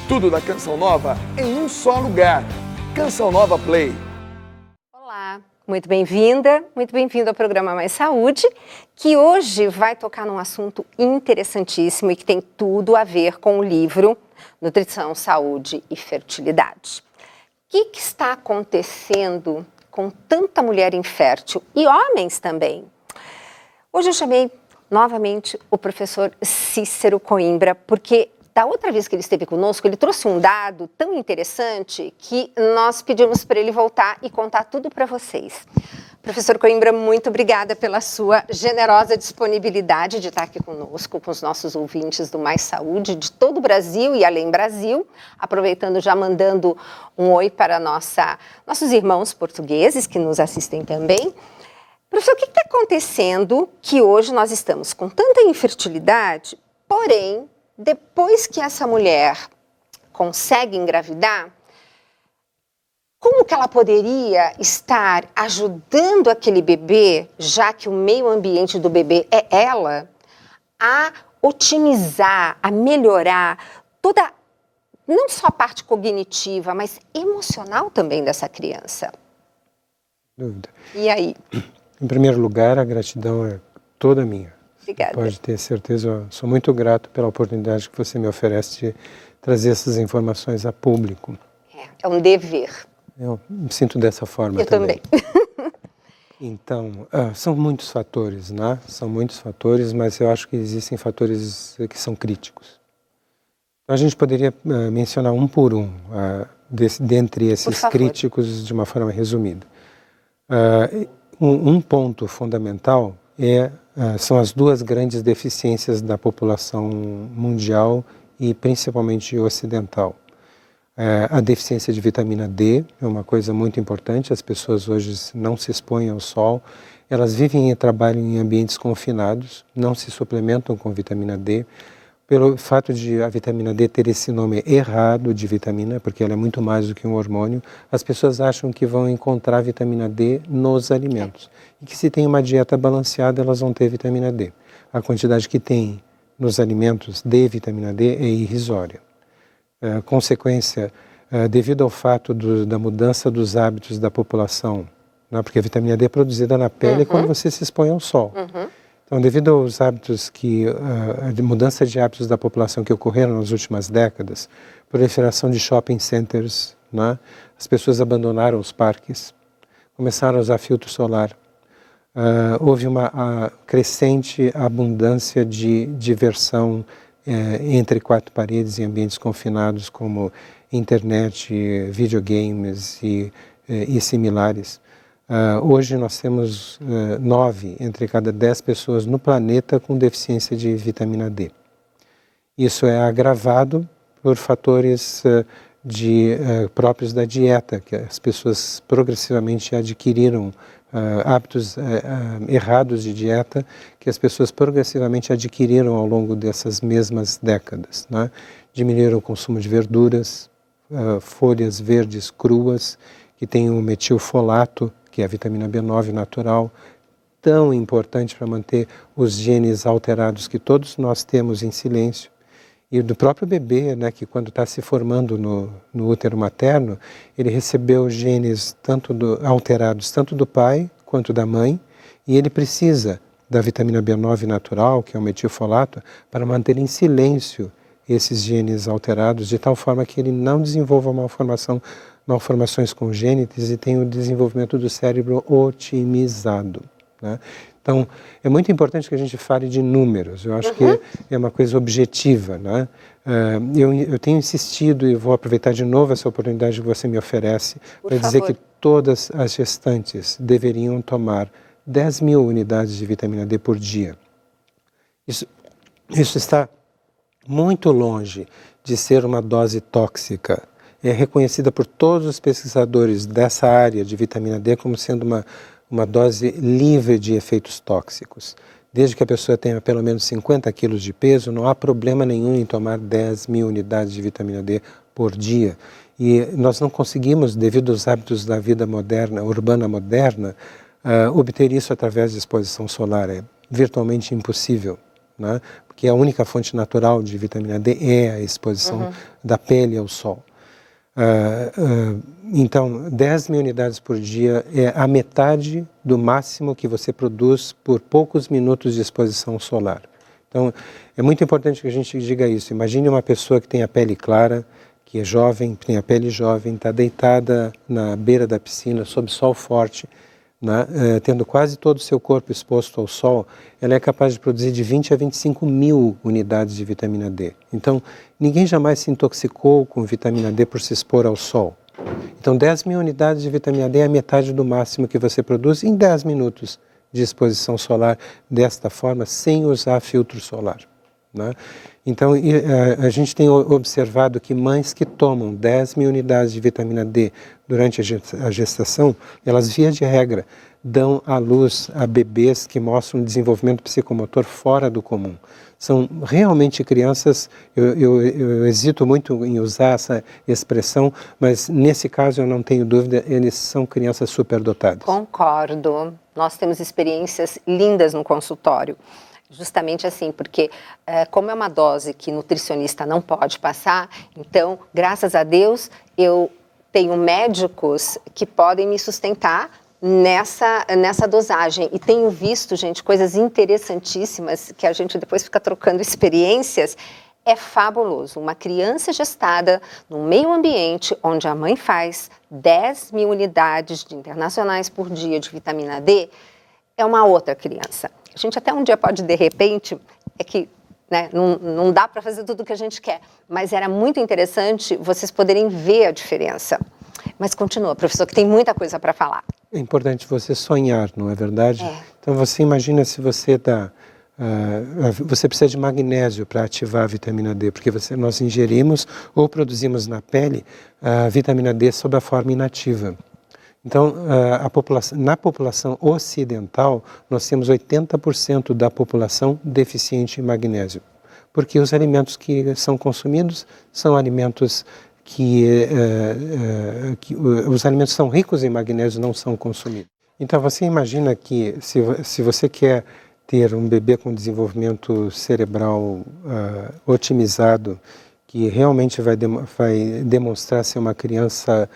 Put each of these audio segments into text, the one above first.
Tudo da Canção Nova em um só lugar. Canção Nova Play. Olá, muito bem-vinda, muito bem-vindo ao programa Mais Saúde, que hoje vai tocar num assunto interessantíssimo e que tem tudo a ver com o livro Nutrição, Saúde e Fertilidade. O que está acontecendo com tanta mulher infértil e homens também? Hoje eu chamei novamente o professor Cícero Coimbra, porque da outra vez que ele esteve conosco, ele trouxe um dado tão interessante que nós pedimos para ele voltar e contar tudo para vocês. Professor Coimbra, muito obrigada pela sua generosa disponibilidade de estar aqui conosco, com os nossos ouvintes do Mais Saúde, de todo o Brasil e além Brasil, aproveitando já mandando um oi para nossos irmãos portugueses que nos assistem também. Professor, o que está acontecendo que hoje nós estamos com tanta infertilidade, porém, depois que essa mulher consegue engravidar, como que ela poderia estar ajudando aquele bebê, já que o meio ambiente do bebê é ela, a otimizar, a melhorar toda, não só a parte cognitiva, mas emocional também dessa criança? Dúvida. E aí? Em primeiro lugar, a gratidão é toda minha. Obrigada. Pode ter certeza, eu sou muito grato pela oportunidade que você me oferece de trazer essas informações a público. É um dever. Eu me sinto dessa forma também. Então, são muitos fatores, né? São muitos fatores, mas eu acho que existem fatores que são críticos. Então, a gente poderia mencionar um por um, dentre esses críticos, de uma forma resumida. Um ponto fundamental são as duas grandes deficiências da população mundial e principalmente ocidental. A deficiência de vitamina D é uma coisa muito importante, as pessoas hoje não se expõem ao sol, elas vivem e trabalham em ambientes confinados, não se suplementam com vitamina D, pelo fato de a vitamina D ter esse nome errado de vitamina, porque ela é muito mais do que um hormônio, as pessoas acham que vão encontrar vitamina D nos alimentos. E que se tem uma dieta balanceada, elas vão ter vitamina D. A quantidade que tem nos alimentos de vitamina D é irrisória. Consequência, devido ao fato da mudança dos hábitos da população, né, porque a vitamina D é produzida na pele quando você se expõe ao sol. Então, devido aos hábitos de mudança de hábitos da população que ocorreram nas últimas décadas, proliferação de shopping centers, né? As pessoas abandonaram os parques, começaram a usar filtro solar, houve uma crescente abundância de diversão entre quatro paredes em ambientes confinados, como internet, videogames e similares. Hoje nós temos 9 entre cada 10 pessoas no planeta com deficiência de vitamina D. Isso é agravado por fatores próprios da dieta, que as pessoas progressivamente adquiriram hábitos errados de dieta, que as pessoas progressivamente adquiriram ao longo dessas mesmas décadas, né? Diminuíram o consumo de verduras, folhas verdes cruas, que tem o metilfolato, que é a vitamina B9 natural, tão importante para manter os genes alterados que todos nós temos em silêncio. E do próprio bebê, né, que quando está se formando no útero materno, ele recebeu genes alterados tanto do pai quanto da mãe, e ele precisa da vitamina B9 natural, que é o metilfolato, para manter em silêncio esses genes alterados, de tal forma que ele não desenvolva malformações congênitas e tenha o desenvolvimento do cérebro otimizado, né? Então, é muito importante que a gente fale de números, eu acho que é uma coisa objetiva, né? Eu tenho insistido e vou aproveitar de novo essa oportunidade que você me oferece para dizer que todas as gestantes deveriam tomar 10.000 unidades de vitamina D por dia. Isso está muito longe de ser uma dose tóxica. É reconhecida por todos os pesquisadores dessa área de vitamina D como sendo uma dose livre de efeitos tóxicos. Desde que a pessoa tenha pelo menos 50 quilos de peso, não há problema nenhum em tomar 10.000 unidades de vitamina D por dia. E nós não conseguimos, devido aos hábitos da vida moderna, urbana moderna, obter isso através de exposição solar. É virtualmente impossível, né? Porque a única fonte natural de vitamina D é a exposição da pele ao sol. Então, 10 mil unidades por dia é a metade do máximo que você produz por poucos minutos de exposição solar. Então, é muito importante que a gente diga isso. Imagine uma pessoa que tem a pele clara, que é jovem, tem a pele jovem, está deitada na beira da piscina, sob sol forte, né, tendo quase todo o seu corpo exposto ao sol, ela é capaz de produzir de 20 a 25 mil unidades de vitamina D. Então, ninguém jamais se intoxicou com vitamina D por se expor ao sol. Então, 10 mil unidades de vitamina D é a metade do máximo que você produz em 10 minutos de exposição solar, desta forma, sem usar filtro solar, né? Então, a gente tem observado que mães que tomam 10 mil unidades de vitamina D durante a gestação, elas, via de regra, dão à luz a bebês que mostram um desenvolvimento psicomotor fora do comum. São realmente crianças, eu hesito muito em usar essa expressão, mas nesse caso eu não tenho dúvida, eles são crianças superdotadas. Concordo. Nós temos experiências lindas no consultório. Justamente assim, porque como é uma dose que nutricionista não pode passar, então, graças a Deus, eu tenho médicos que podem me sustentar nessa dosagem. E tenho visto, gente, coisas interessantíssimas que a gente depois fica trocando experiências. É fabuloso. Uma criança gestada num meio ambiente onde a mãe faz 10 mil unidades internacionais por dia de vitamina D, é uma outra criança. A gente até um dia pode, de repente, né, não dá para fazer tudo o que a gente quer, mas era muito interessante vocês poderem ver a diferença. Mas continua, professor, que tem muita coisa para falar. É importante você sonhar, não é verdade? Então você imagina se você você precisa de magnésio para ativar a vitamina D, porque nós ingerimos ou produzimos na pele a vitamina D sob a forma inativa. Então, na população ocidental, nós temos 80% da população deficiente em magnésio, porque os alimentos que são consumidos são alimentos os alimentos são ricos em magnésio, não são consumidos. Então, você imagina que se você quer ter um bebê com desenvolvimento cerebral otimizado, que realmente vai demonstrar ser uma criança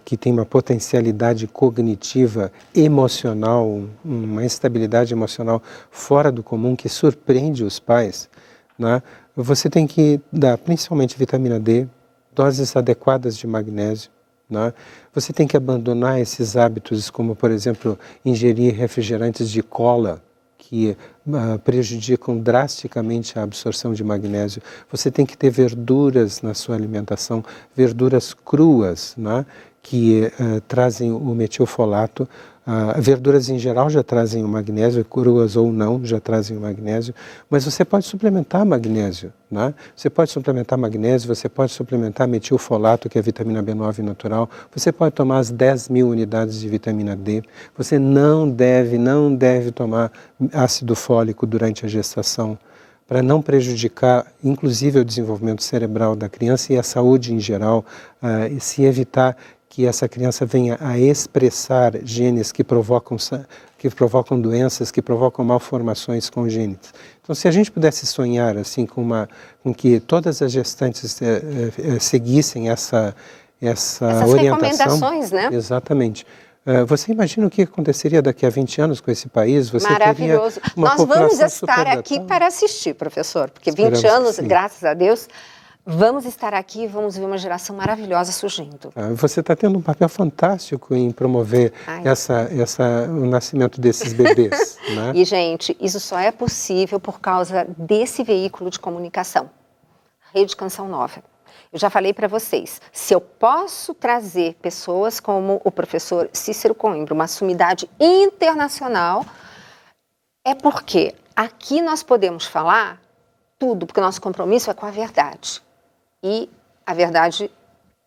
que tem uma potencialidade cognitiva, emocional, uma estabilidade emocional fora do comum, que surpreende os pais, né? Você tem que dar principalmente vitamina D, doses adequadas de magnésio, né? Você tem que abandonar esses hábitos, como, por exemplo, ingerir refrigerantes de cola, que prejudicam drasticamente a absorção de magnésio. Você tem que ter verduras na sua alimentação, verduras cruas, né, que trazem o metilfolato. Verduras em geral já trazem o magnésio, cruas ou não, já trazem o magnésio, mas você pode suplementar magnésio, né? Você pode suplementar magnésio, você pode suplementar metilfolato, que é a vitamina B9 natural, você pode tomar as 10 mil unidades de vitamina D, você não deve tomar ácido fólico durante a gestação, para não prejudicar, inclusive, o desenvolvimento cerebral da criança e a saúde em geral, e se evitar que essa criança venha a expressar genes que provocam doenças, que provocam malformações congênitas. Então, se a gente pudesse sonhar assim com que todas as gestantes seguissem essas orientação, recomendações, né? Exatamente. Você imagina o que aconteceria daqui a 20 anos com esse país? Você maravilhoso. Teria uma Nós vamos população estar aqui para assistir, professor, porque 20 Esperamos anos, que sim. graças a Deus, vamos estar aqui e vamos ver uma geração maravilhosa surgindo. Você está tendo um papel fantástico em promover o nascimento desses bebês, né? E, gente, isso só é possível por causa desse veículo de comunicação, Rede Canção Nova. Eu já falei para vocês, se eu posso trazer pessoas como o professor Cícero Coimbra, uma sumidade internacional, é porque aqui nós podemos falar tudo, porque o nosso compromisso é com a verdade. E a verdade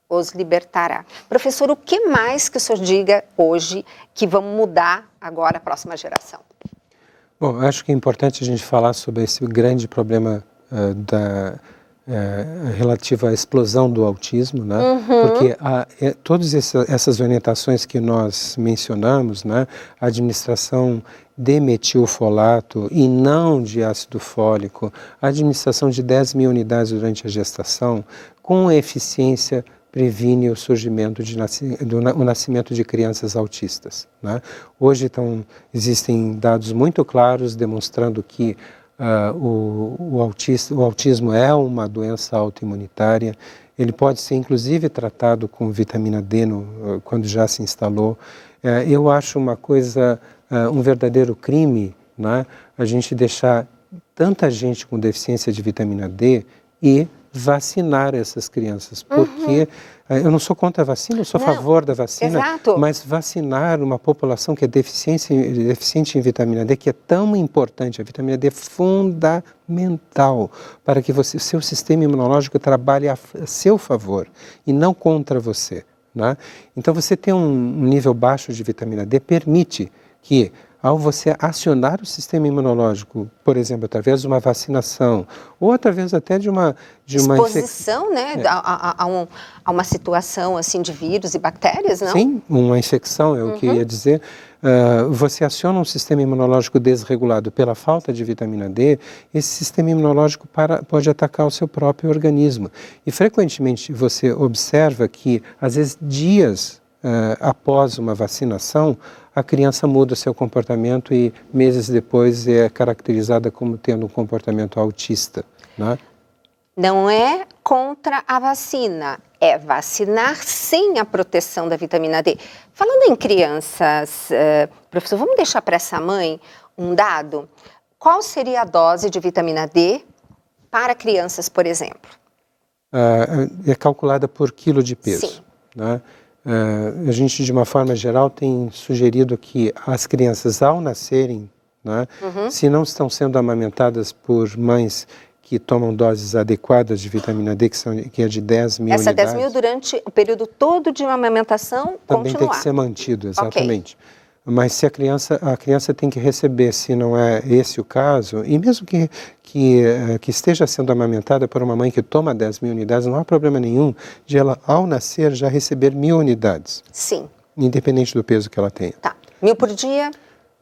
os libertará. Professor, o que mais que o senhor diga hoje que vamos mudar agora a próxima geração? Bom, acho que é importante a gente falar sobre esse grande problema relativa à explosão do autismo, né? Porque todas essas orientações que nós mencionamos, né? A administração de metilfolato e não de ácido fólico, a administração de 10.000 unidades durante a gestação, com eficiência previne o surgimento o nascimento de crianças autistas, né? Hoje existem dados muito claros demonstrando que o autismo é uma doença autoimunitária. Ele pode ser inclusive tratado com vitamina D quando já se instalou. Eu acho uma coisa, um verdadeiro crime, né? A gente deixar tanta gente com deficiência de vitamina D e vacinar essas crianças, porque eu não sou contra a vacina, eu sou a favor da vacina, exato. Mas vacinar uma população que é deficiente em vitamina D, que é tão importante, a vitamina D é fundamental para que seu sistema imunológico trabalhe a seu favor e não contra você, né? Então você ter um nível baixo de vitamina D permite que, ao você acionar o sistema imunológico, por exemplo, através de uma vacinação, ou através até de uma exposição, né, a uma situação assim de vírus e bactérias, não? Sim, uma infecção é o que eu ia dizer. Você aciona um sistema imunológico desregulado pela falta de vitamina D, esse sistema imunológico pode atacar o seu próprio organismo. E frequentemente você observa que, às vezes, dias após uma vacinação, a criança muda o seu comportamento e meses depois é caracterizada como tendo um comportamento autista, né? Não é contra a vacina, é vacinar sem a proteção da vitamina D. Falando em crianças, professor, vamos deixar para essa mãe um dado? Qual seria a dose de vitamina D para crianças, por exemplo? É calculada por quilo de peso. Sim. Né? A gente, de uma forma geral, tem sugerido que as crianças, ao nascerem, né, se não estão sendo amamentadas por mães que tomam doses adequadas de vitamina D, que é de 10.000 unidades. Essa 10.000 durante o período todo de uma amamentação também continuar. Tem que ser mantido, exatamente. Okay. Mas se a criança tem que receber, se não é esse o caso, e mesmo que esteja sendo amamentada por uma mãe que toma 10.000 unidades, não há problema nenhum de ela, ao nascer, já receber 1.000 unidades. Sim. Independente do peso que ela tenha. Tá. 1.000 por dia?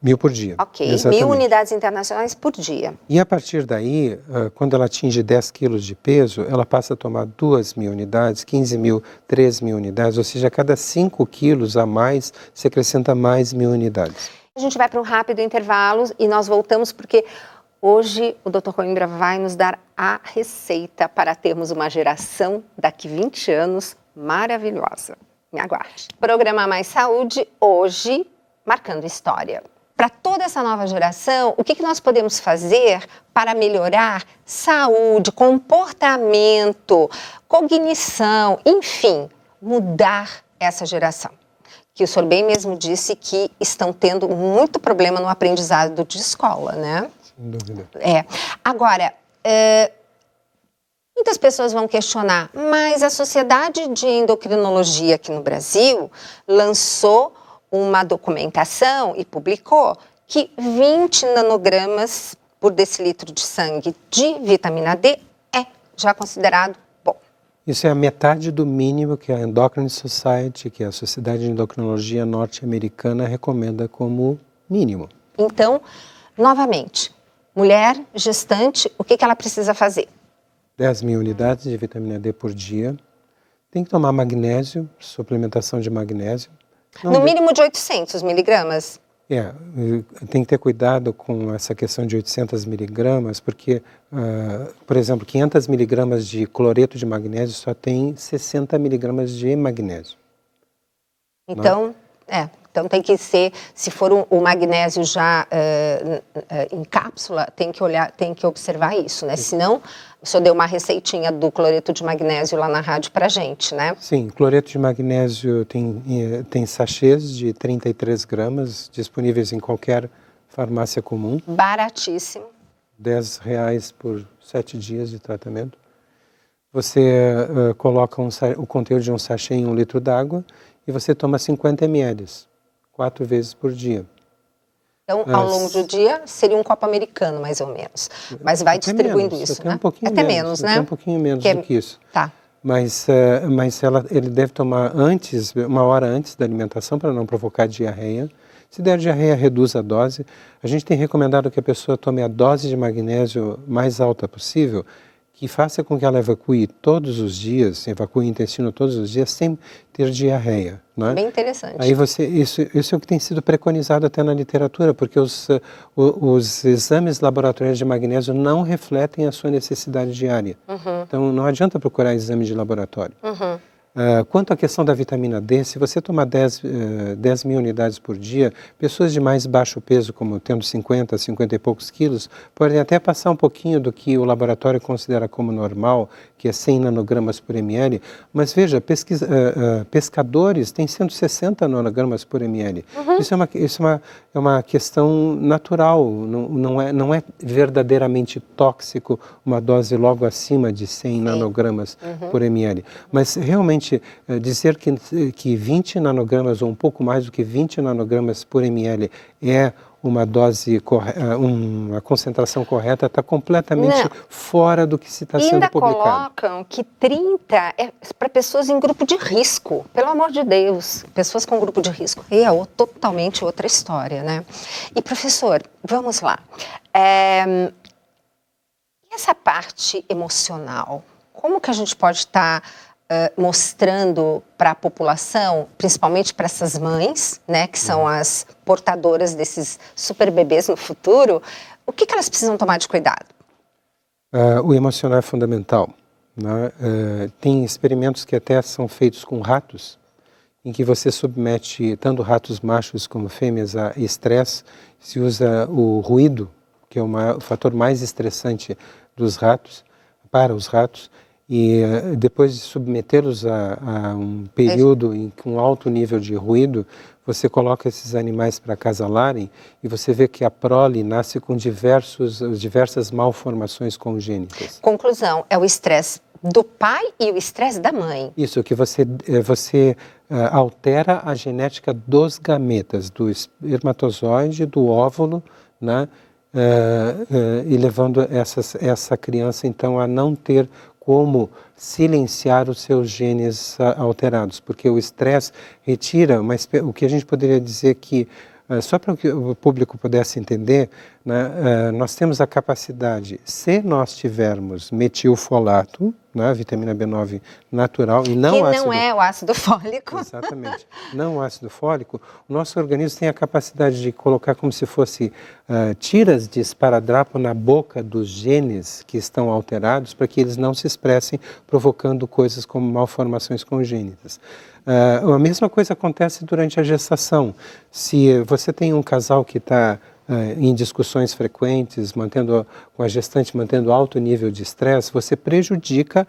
1.000 por dia. Ok, exatamente. 1.000 unidades internacionais por dia. E a partir daí, quando ela atinge 10 quilos de peso, ela passa a tomar 2.000 unidades, 15.000, 3.000 unidades, ou seja, a cada 5 quilos a mais, se acrescenta mais 1.000 unidades. A gente vai para um rápido intervalo e nós voltamos porque hoje o Dr. Coimbra vai nos dar a receita para termos uma geração daqui 20 anos maravilhosa. Me aguarde. Programa Mais Saúde, hoje, marcando história. Para toda essa nova geração, o que nós podemos fazer para melhorar saúde, comportamento, cognição, enfim, mudar essa geração? Que o senhor bem mesmo disse que estão tendo muito problema no aprendizado de escola, né? Sem dúvida. Agora, muitas pessoas vão questionar, mas a Sociedade de Endocrinologia aqui no Brasil lançou uma documentação e publicou que 20 nanogramas por decilitro de sangue de vitamina D é já considerado bom. Isso é a metade do mínimo que a Endocrine Society, que é a Sociedade de Endocrinologia norte-americana, recomenda como mínimo. Então, novamente, mulher gestante, o que ela precisa fazer? 10.000 unidades de vitamina D por dia. Tem que tomar magnésio, suplementação de magnésio. No mínimo de 800 miligramas? Tem que ter cuidado com essa questão de 800 miligramas, porque, por exemplo, 500 miligramas de cloreto de magnésio só tem 60 miligramas de magnésio. Então, então tem que ser, se for o magnésio já em cápsula, tem que observar isso, né? Senão, o senhor deu uma receitinha do cloreto de magnésio lá na rádio pra gente, né? Sim, cloreto de magnésio tem sachês de 33 gramas, disponíveis em qualquer farmácia comum. Baratíssimo. R$10 por 7 dias de tratamento. Você coloca o conteúdo de um sachê em 1 litro d'água e você toma 50 ml, 4 vezes por dia. Então, ao longo do dia, seria um copo americano, mais ou menos. Mas vai distribuindo menos, isso, até né? um pouquinho até menos, né? Até um pouquinho menos do que isso. Tá. Mas ele deve tomar uma hora antes da alimentação para não provocar diarreia. Se der diarreia, reduz a dose. A gente tem recomendado que a pessoa tome a dose de magnésio mais alta possível, que faça com que ela evacue todos os dias, evacue o intestino todos os dias, sem ter diarreia. Não é? Bem interessante. Aí isso é o que tem sido preconizado até na literatura, porque os exames laboratoriais de magnésio não refletem a sua necessidade diária. Então, não adianta procurar exame de laboratório. Quanto à questão da vitamina D, se você tomar 10 mil unidades por dia, pessoas de mais baixo peso, como tendo 50 e poucos quilos, podem até passar um pouquinho do que o laboratório considera como normal, que é 100 nanogramas por ml, mas veja, pescadores têm 160 nanogramas por ml. Isso é uma questão natural, não é verdadeiramente tóxico uma dose logo acima de 100 nanogramas por ml. Mas realmente dizer que 20 nanogramas ou um pouco mais do que 20 nanogramas por ml é uma dose, uma concentração correta, está completamente fora do que se está sendo publicado. Ainda colocam que 30 é para pessoas em grupo de risco, pelo amor de Deus, pessoas com grupo de risco. E é totalmente outra história, né? E professor, vamos lá. E essa parte emocional, como que a gente pode estar mostrando para a população, principalmente para essas mães, né, que são as portadoras desses super bebês no futuro, o que elas precisam tomar de cuidado? O emocional é fundamental, né? Tem experimentos que até são feitos com ratos, em que você submete tanto ratos machos como fêmeas a estresse, se usa o ruído, que é o fator mais estressante para os ratos, e depois de submetê-los a um período com alto nível de ruído, você coloca esses animais para acasalarem e você vê que a prole nasce com diversas malformações congênitas. Conclusão, é o estresse do pai e o estresse da mãe. Isso, que você altera a genética dos gametas, do espermatozoide, do óvulo, né? E levando essa criança, então, a não ter como silenciar os seus genes alterados, porque o estresse retira, mas o que a gente poderia dizer que, só para que o público pudesse entender, né, nós temos a capacidade, se nós tivermos metilfolato, né, vitamina B9 natural, e não não é o ácido fólico. Exatamente. Não o ácido fólico, o nosso organismo tem a capacidade de colocar como se fosse tiras de esparadrapo na boca dos genes que estão alterados para que eles não se expressem, provocando coisas como malformações congênitas. A mesma coisa acontece durante a gestação. Se você tem um casal que está em discussões frequentes, com a gestante mantendo alto nível de estresse, você prejudica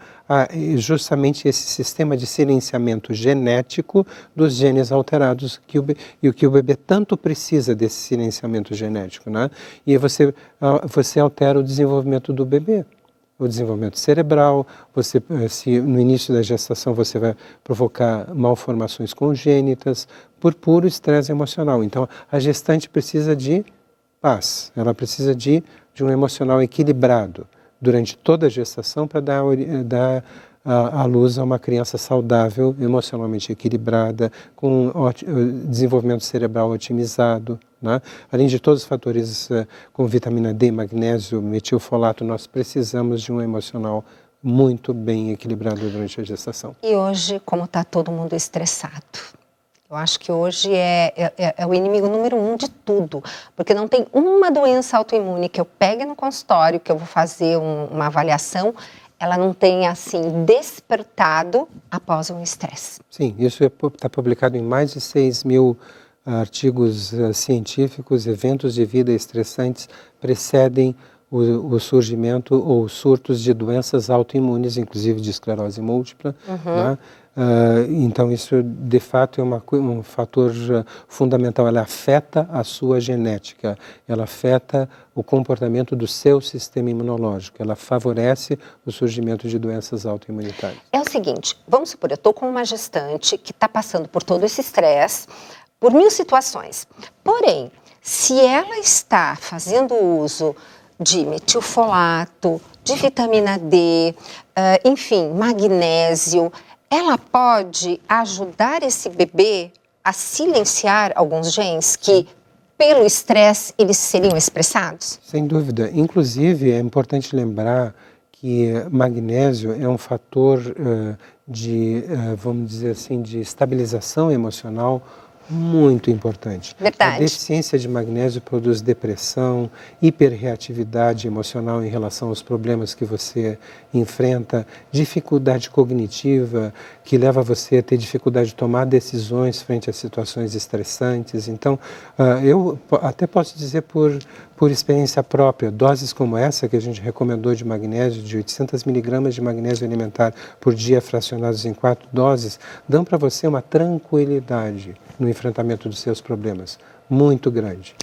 justamente esse sistema de silenciamento genético dos genes alterados, e o que o bebê tanto precisa desse silenciamento genético, né? E você altera o desenvolvimento do bebê. O desenvolvimento cerebral, se no início da gestação você vai provocar malformações congênitas por puro estresse emocional. Então, a gestante precisa de paz, ela precisa de um emocional equilibrado durante toda a gestação para dar à luz a uma criança saudável, emocionalmente equilibrada, com desenvolvimento cerebral otimizado, né? Além de todos os fatores como vitamina D, magnésio, metilfolato, nós precisamos de um emocional muito bem equilibrado durante a gestação. E hoje, como está todo mundo estressado, eu acho que hoje é o inimigo número 1 de tudo, porque não tem uma doença autoimune que eu pegue no consultório, que eu vou fazer uma avaliação, ela não tenha, assim, despertado após um estresse. Sim, isso está publicado em mais de 6 mil artigos científicos. Eventos de vida estressantes precedem o surgimento ou surtos de doenças autoimunes, inclusive de esclerose múltipla, né? Então, isso, de fato, é um fator fundamental. Ela afeta a sua genética, ela afeta o comportamento do seu sistema imunológico, ela favorece o surgimento de doenças autoimunitárias. É o seguinte, vamos supor, eu estou com uma gestante que está passando por todo esse estresse, por 1000 situações. Porém, se ela está fazendo uso de metilfolato, de vitamina D, enfim, magnésio, ela pode ajudar esse bebê a silenciar alguns genes que, pelo estresse, eles seriam expressados? Sem dúvida. Inclusive, é importante lembrar que magnésio é um fator vamos dizer assim, de estabilização emocional muito importante. Verdade. A deficiência de magnésio produz depressão, hiperreatividade emocional em relação aos problemas que você enfrenta, dificuldade cognitiva, que leva você a ter dificuldade de tomar decisões frente a situações estressantes. Então, eu até posso dizer por experiência própria, doses como essa que a gente recomendou de magnésio, de 800 miligramas de magnésio alimentar por dia, fracionados em 4 doses, dão para você uma tranquilidade no enfrentamento dos seus problemas, muito grande.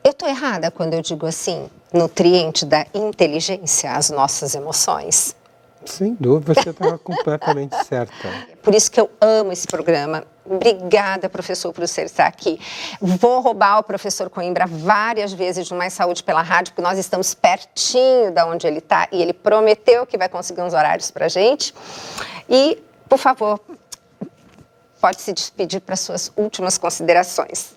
Eu estou errada quando eu digo assim, nutriente da inteligência, as nossas emoções? Sem dúvida, você está completamente certa. Por isso que eu amo esse programa. Obrigada, professor, por você estar aqui. Vou roubar o professor Coimbra várias vezes no Mais Saúde pela rádio, porque nós estamos pertinho de onde ele está e ele prometeu que vai conseguir uns horários para a gente. E, por favor, pode se despedir para suas últimas considerações.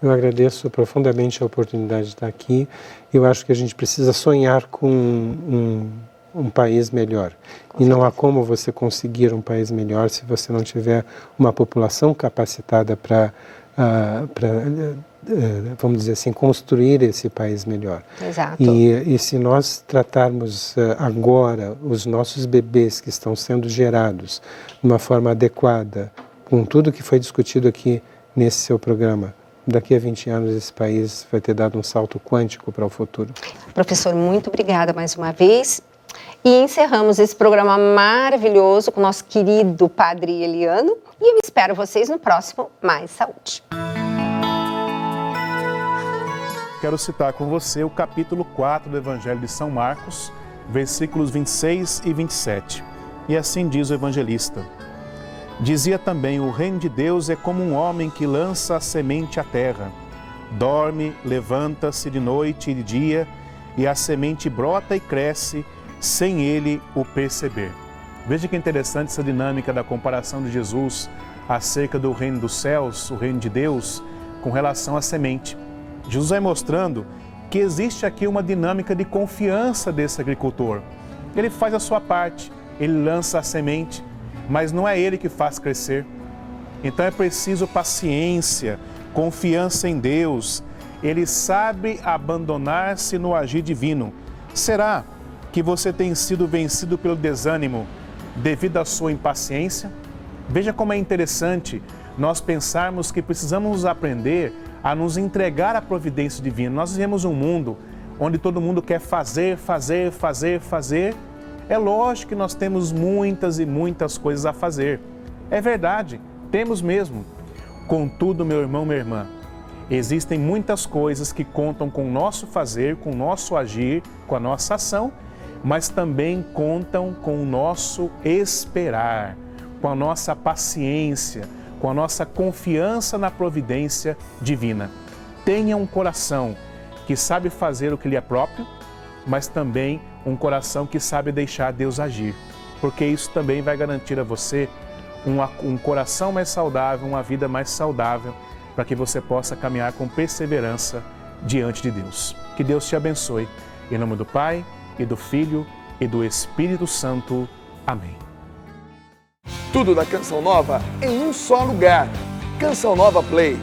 Eu agradeço profundamente a oportunidade de estar aqui. Eu acho que a gente precisa sonhar com um país melhor. E não há como você conseguir um país melhor se você não tiver uma população capacitada para, vamos dizer assim, construir esse país melhor. Exato. E se nós tratarmos agora os nossos bebês que estão sendo gerados de uma forma adequada, com tudo que foi discutido aqui nesse seu programa, daqui a 20 anos esse país vai ter dado um salto quântico para o futuro. Professor, muito obrigada mais uma vez. E encerramos esse programa maravilhoso com o nosso querido Padre Eliano. E eu espero vocês no próximo Mais Saúde. Quero citar com você o capítulo 4 do Evangelho de São Marcos, versículos 26 e 27. E assim diz o evangelista. Dizia também, o reino de Deus é como um homem que lança a semente à terra. Dorme, levanta-se de noite e de dia, e a semente brota e cresce, sem ele o perceber. Veja que interessante essa dinâmica da comparação de Jesus acerca do reino dos céus, o reino de Deus, com relação à semente. Jesus vai mostrando que existe aqui uma dinâmica de confiança desse agricultor. Ele faz a sua parte, ele lança a semente, mas não é ele que faz crescer. Então é preciso paciência, confiança em Deus. Ele sabe abandonar-se no agir divino. Será que você tem sido vencido pelo desânimo devido à sua impaciência? Veja como é interessante nós pensarmos que precisamos aprender a nos entregar à providência divina. Nós vivemos um mundo onde todo mundo quer fazer. É lógico que nós temos muitas e muitas coisas a fazer. É verdade, temos mesmo. Contudo, meu irmão, minha irmã, existem muitas coisas que contam com o nosso fazer, com o nosso agir, com a nossa ação, mas também contam com o nosso esperar, com a nossa paciência, com a nossa confiança na providência divina. Tenha um coração que sabe fazer o que lhe é próprio, mas também um coração que sabe deixar Deus agir, porque isso também vai garantir a você um coração mais saudável, uma vida mais saudável, para que você possa caminhar com perseverança diante de Deus. Que Deus te abençoe. Em nome do Pai, e do Filho, e do Espírito Santo. Amém. Tudo da Canção Nova em um só lugar. Canção Nova Play.